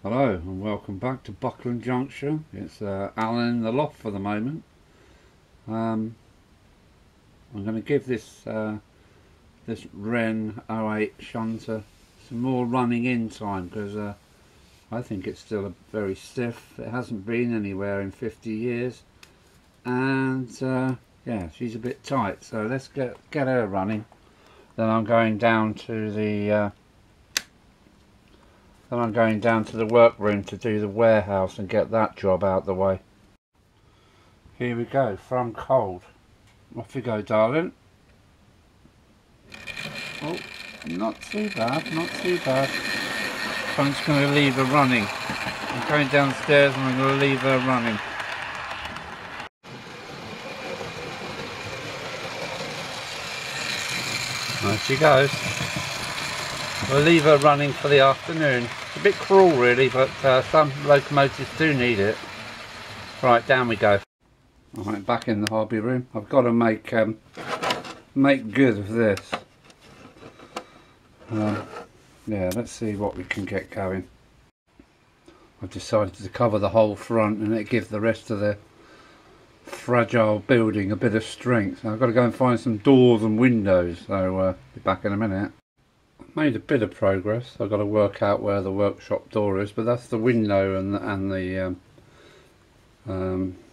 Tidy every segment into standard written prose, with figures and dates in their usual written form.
Hello and welcome back to Buckland Junction. It's Alan in the loft for the moment. I'm going to give this Ren 08 shunter some more running in time because I think it's still very stiff. It hasn't been anywhere in 50 years and yeah, she's a bit tight, so let's get her running. Then I'm going down to the workroom to do the warehouse and get that job out the way. Here we go, from cold. Off you go, darling. Oh, not too bad, not too bad. I'm just going to leave her running. I'm going downstairs and I'm going to leave her running. There she goes. We'll leave her running for the afternoon. It's a bit cruel really, but some locomotives do need it. Right, down we go. Alright, back in the hobby room. I've got to make good of this. Yeah, let's see what we can get going. I've decided to cover the whole front and it gives the rest of the fragile building a bit of strength. I've got to go and find some doors and windows, so be back in a minute. I've made a bit of progress. I've got to work out where the workshop door is, but that's the window and the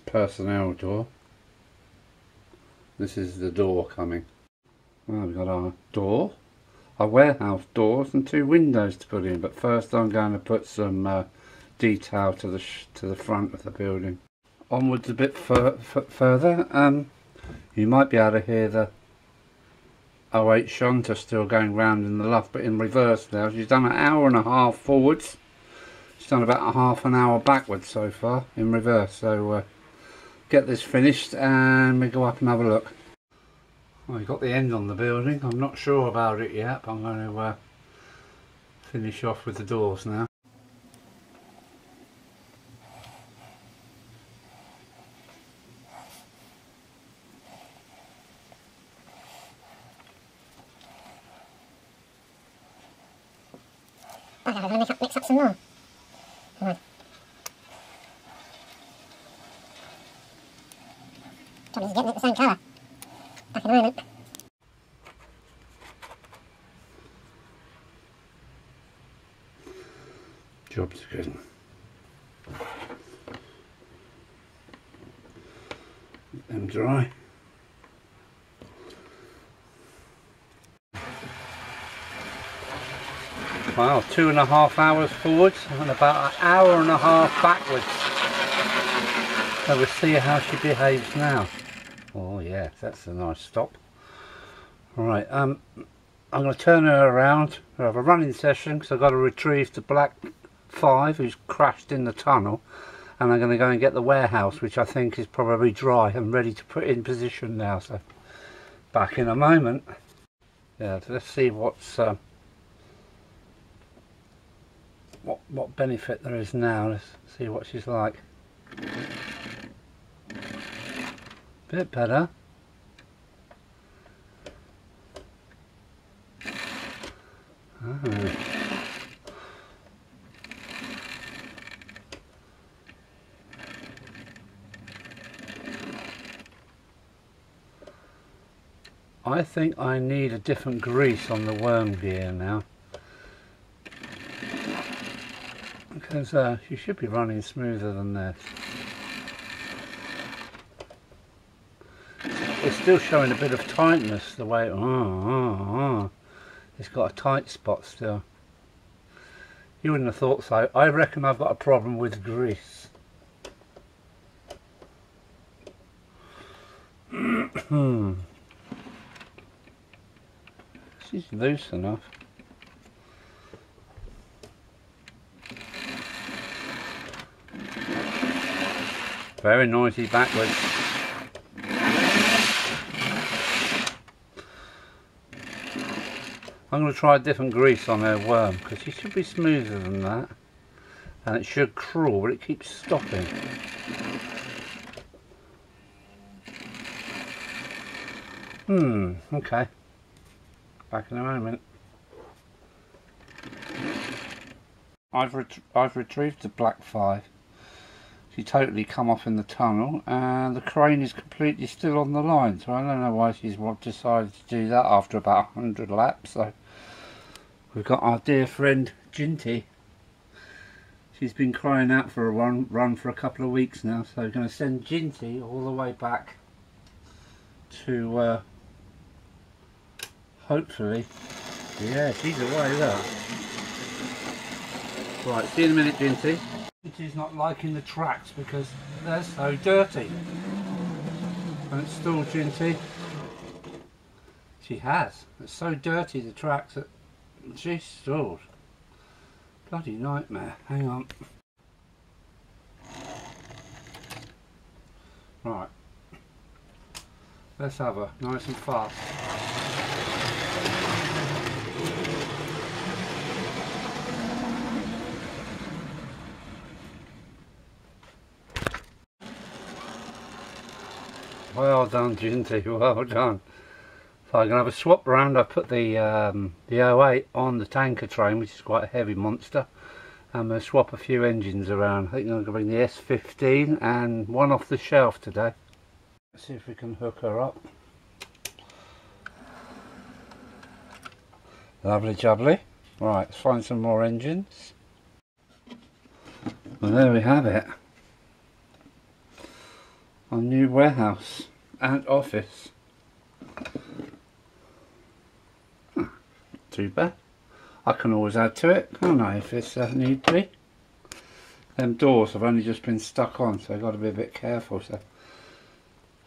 personnel door. This is the door coming. Well, we've got our door, our warehouse doors and two windows to put in, but first I'm going to put some detail to the front of the building. Onwards a bit further, you might be able to hear the 08 shunter still going round in the loft, but in reverse now. She's done an hour and a half forwards. She's done about a half an hour backwards so far in reverse. So get this finished and we go up and have a look. Well, we've got the end on the building. I'm not sure about it yet, but I'm going to finish off with the doors now. I'm going to mix up some more. Come on. Trouble is getting it the same colour. Back in a moment. Job's good. Let them dry. Wow, 2.5 hours forwards and about an hour and a half backwards. So we'll see how she behaves now. Oh yes, that's a nice stop. Alright, I'm going to turn her around. I have a running session because I've got to retrieve the black 5 who's crashed in the tunnel, and I'm going to go and get the warehouse, which I think is probably dry and ready to put in position now. So back in a moment. Yeah, so let's see what's what benefit there is now. Let's see what she's like. Bit better. Oh. I think I need a different grease on the worm gear now, because she should be running smoother than this. It's still showing a bit of tightness the way it's got a tight spot still. You wouldn't have thought so. I reckon I've got a problem with grease. She's loose enough. Very noisy backwards. I'm going to try a different grease on her worm because she should be smoother than that, and it should crawl, but it keeps stopping. Okay. Back in a moment. I've retrieved the Black 5. She totally come off in the tunnel, and the crane is completely still on the line, so I don't know why she's decided to do that after about 100 laps. So we've got our dear friend Ginty. She's been crying out for a run for a couple of weeks now, so we're going to send Ginty all the way back to hopefully, yeah, she's away there. Right, see you in a minute, Ginty. Ginty's not liking the tracks because they're so dirty. Don't stall, Ginty. She has. It's so dirty, the tracks, that she's stalled. Bloody nightmare. Hang on. Right. Let's have her nice and fast. Well done, Ginty, well done. So I'm going to have a swap round. I put the 08 on the tanker train, which is quite a heavy monster. I'm going to swap a few engines around. I think I'm going to bring the S15 and one off the shelf today. Let's see if we can hook her up. Lovely jubbly. Right, let's find some more engines. Well, there we have it. Our new warehouse and office. Not too bad. I can always add to it, can't I, if it's need to be. Them doors have only just been stuck on, so I've got to be a bit careful. So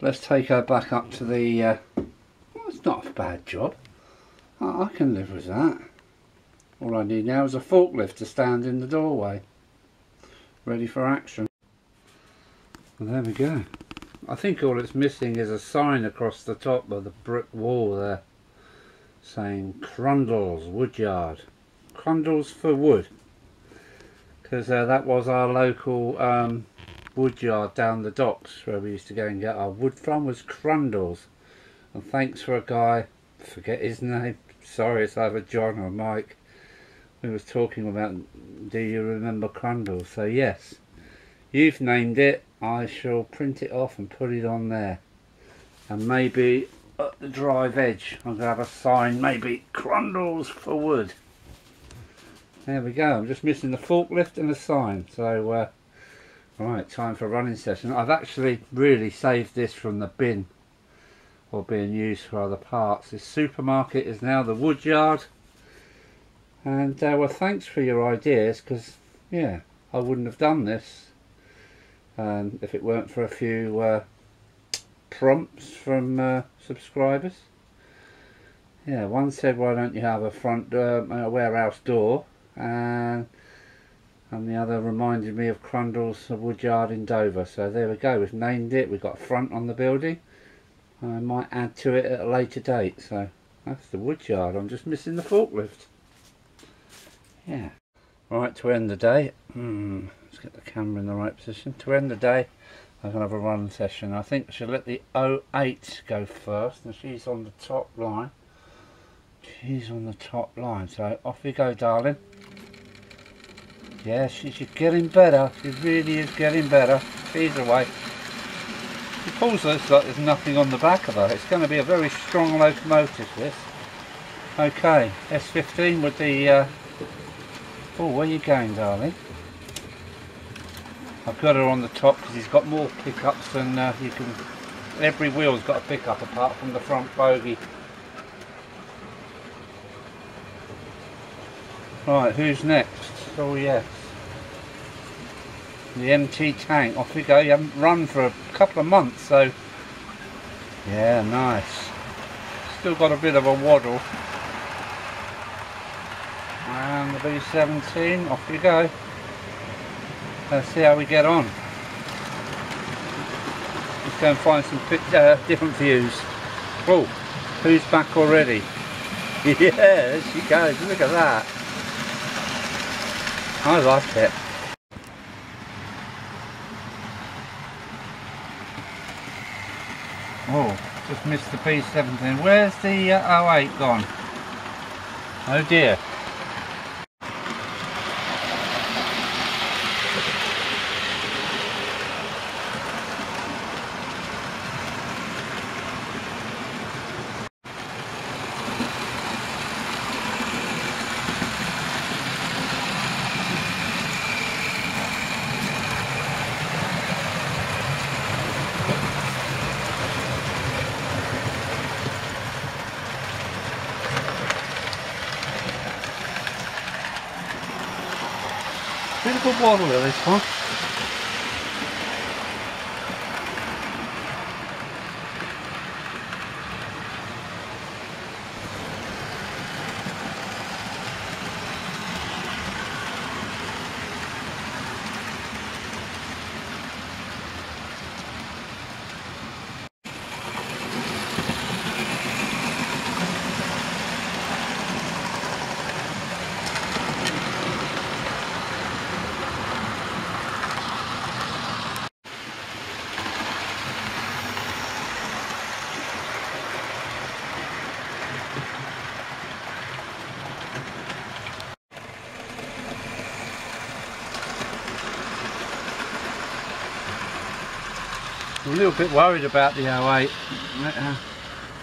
let's take her back up to the well, it's not a bad job. I can live with that. All I need now is a forklift to stand in the doorway, ready for action. Well, there we go. I think all it's missing is a sign across the top of the brick wall there saying Crundle's Woodyard. Crundle's for wood, because that was our local woodyard down the docks where we used to go and get our wood from, was Crundle's. And thanks for a guy, forget his name, sorry, it's either John or Mike, we was talking about, do you remember Crundle's? So yes, you've named it. I shall print it off and put it on there, and maybe at the drive edge I'm going to have a sign, maybe Crundle's for wood. There we go. I'm just missing the forklift and the sign. So right, time for a running session. I've actually really saved this from the bin or being used for other parts. This supermarket is now the Woodyard, and well, thanks for your ideas, because yeah, I wouldn't have done this if it weren't for a few prompts from subscribers. Yeah, one said, why don't you have a front warehouse door, and the other reminded me of Crundle's Woodyard in Dover. So there we go, we've named it, we've got a front on the building. I might add to it at a later date. So that's the Woodyard. I'm just missing the forklift. Yeah. Right, to end the day, let's get the camera in the right position. To end the day, I'm going to have a run session. I think I should let the 08 go first, and she's on the top line. She's on the top line, so off you go, darling. Yeah, she's getting better. She really is getting better. She's away. She pulls this like there's nothing on the back of her. It's going to be a very strong locomotive, this. Okay, S15 with the... oh, where are you going, darling? I've got her on the top because he's got more pickups than you can... Every wheel's got a pickup apart from the front bogie. Right, who's next? Oh yes. The MT tank. Off we go. You haven't run for a couple of months, so... yeah, nice. Still got a bit of a waddle. And the B17, off you go. Let's see how we get on. Let's go and find some different views. Oh, who's back already? Yeah, there she goes, look at that. I like it. Oh, just missed the B17. Where's the 08 gone? Oh dear. proper waddler, this one. I'm a little bit worried about the 08.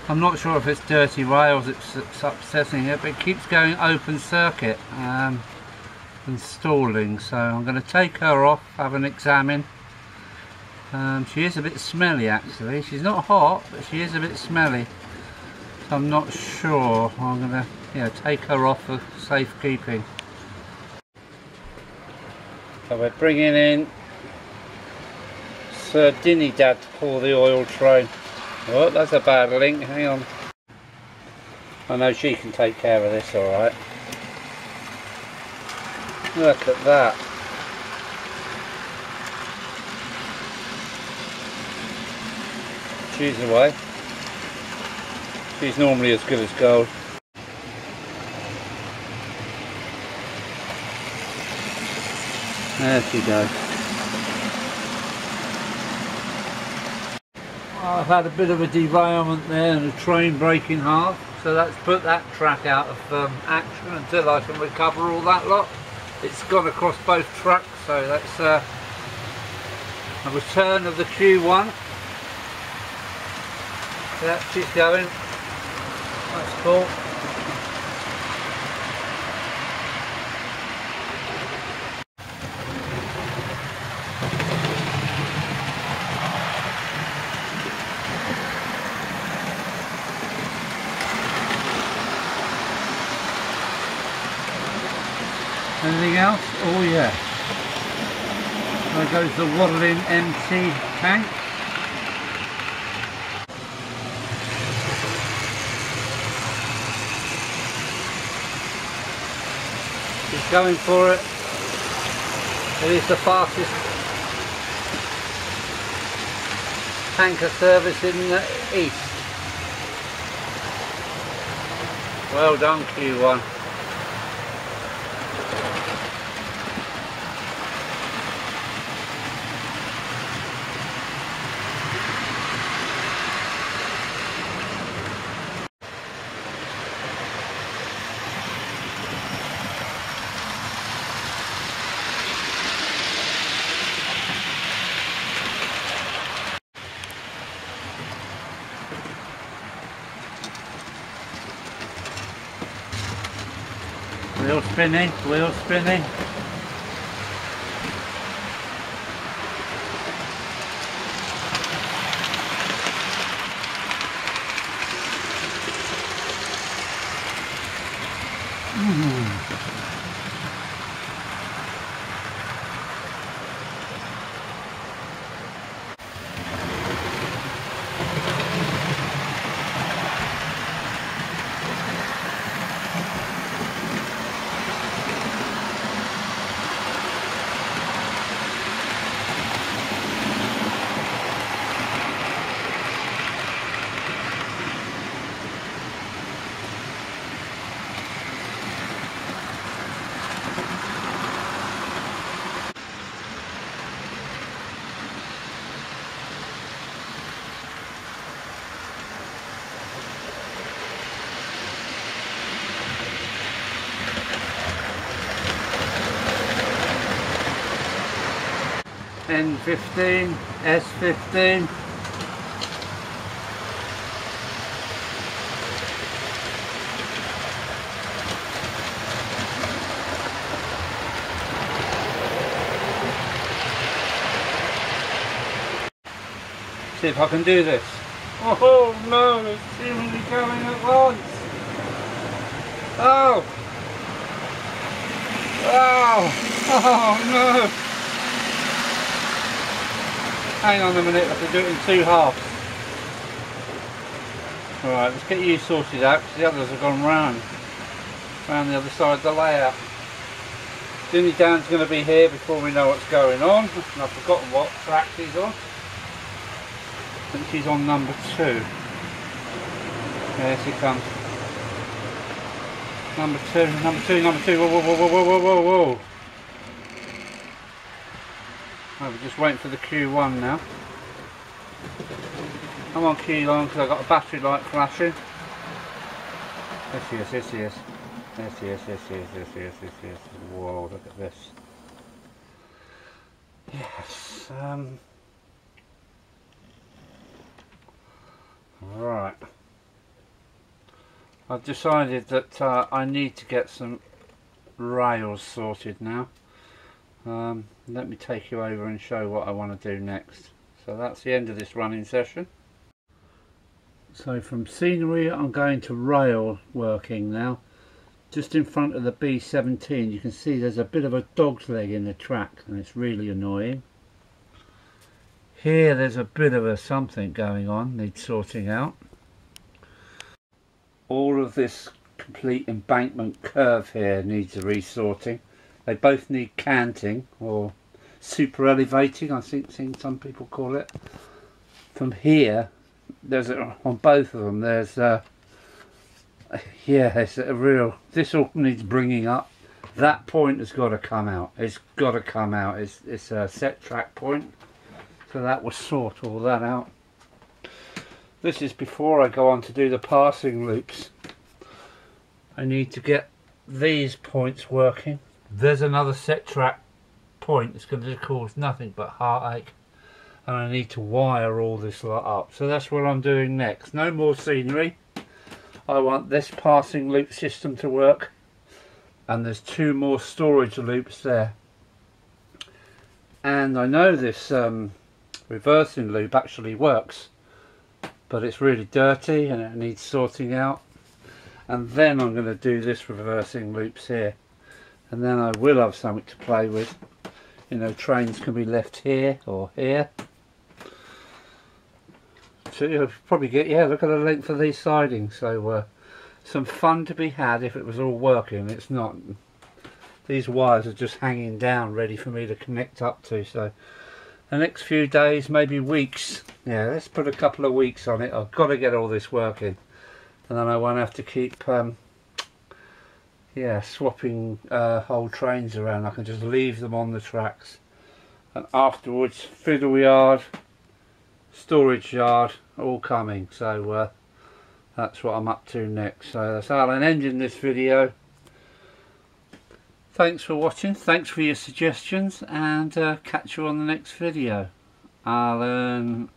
I'm not sure if it's dirty rails it's upsetting it, but it keeps going open circuit and stalling, so I'm going to take her off, have an examine. She is a bit smelly actually. She's not hot, but she is a bit smelly, so I'm not sure. I'm going to take her off for safekeeping. So we're bringing in Sir Dinny-Dad to pull the oil train. Oh, that's a bad link, hang on. I know she can take care of this alright. Look at that. She's away. She's normally as good as gold. There she goes. I've had a bit of a derailment there and a train breaking half, so that's put that track out of action until I can recover all that lot. It's gone across both tracks, so that's a return of the Q1. Yeah, she's going. That's cool. Anything else? Oh yeah. There goes the waddling empty tank. She's going for it. It is the fastest tanker service in the east. Well done, Q1. Wheel spinning, wheel spinning. N15, S15. See if I can do this. Oh no, it's seemingly going at once. Oh! Oh no! Hang on a minute, I have to do it in 2 halves. Alright, let's get you sorted out because the others have gone round the other side of the layout. Dinny Dan's going to be here before we know what's going on, and I've forgotten what track she's on. I think she's on number 2. There she comes. Number 2, whoa, whoa, whoa, whoa, whoa, whoa, whoa. Oh, we're just waiting for the Q1 now. I'm on Q1 because I've got a battery light flashing. Yes, yes, yes, yes. Yes, yes, yes, yes, yes, yes, yes, yes. Whoa, look at this. Yes, right. I've decided that I need to get some rails sorted now. Let me take you over and show what I want to do next. So that's the end of this running session. So from scenery I'm going to rail working now. Just in front of the B17 you can see there's a bit of a dog's leg in the track and it's really annoying. Here there's a bit of a something going on, needs sorting out. All of this complete embankment curve here needs a resorting. They both need canting or super elevating, I think some people call it. From here, there's on both of them. There's yeah, it's a real. This all needs bringing up. That point has got to come out. It's got to come out. It's a set track point, so that will sort all that out. This is before I go on to do the passing loops. I need to get these points working. There's another set track point that's going to cause nothing but heartache, and I need to wire all this lot up. So that's what I'm doing next. No more scenery. I want this passing loop system to work, and there's 2 more storage loops there. And I know this reversing loop actually works, but it's really dirty and it needs sorting out. And then I'm going to do this reversing loops here, and then I will have something to play with. You know, trains can be left here or here. So you'll probably get, yeah, look at the length of these sidings. So some fun to be had if it was all working. It's not. These wires are just hanging down ready for me to connect up to. So the next few days, maybe weeks, yeah, let's put a couple of weeks on it. I've got to get all this working, and then I won't have to keep yeah, swapping whole trains around. I can just leave them on the tracks, and afterwards fiddle yard, storage yard, all coming. So that's what I'm up to next. So that's Alan ending this video. Thanks for watching, thanks for your suggestions, and catch you on the next video. Alan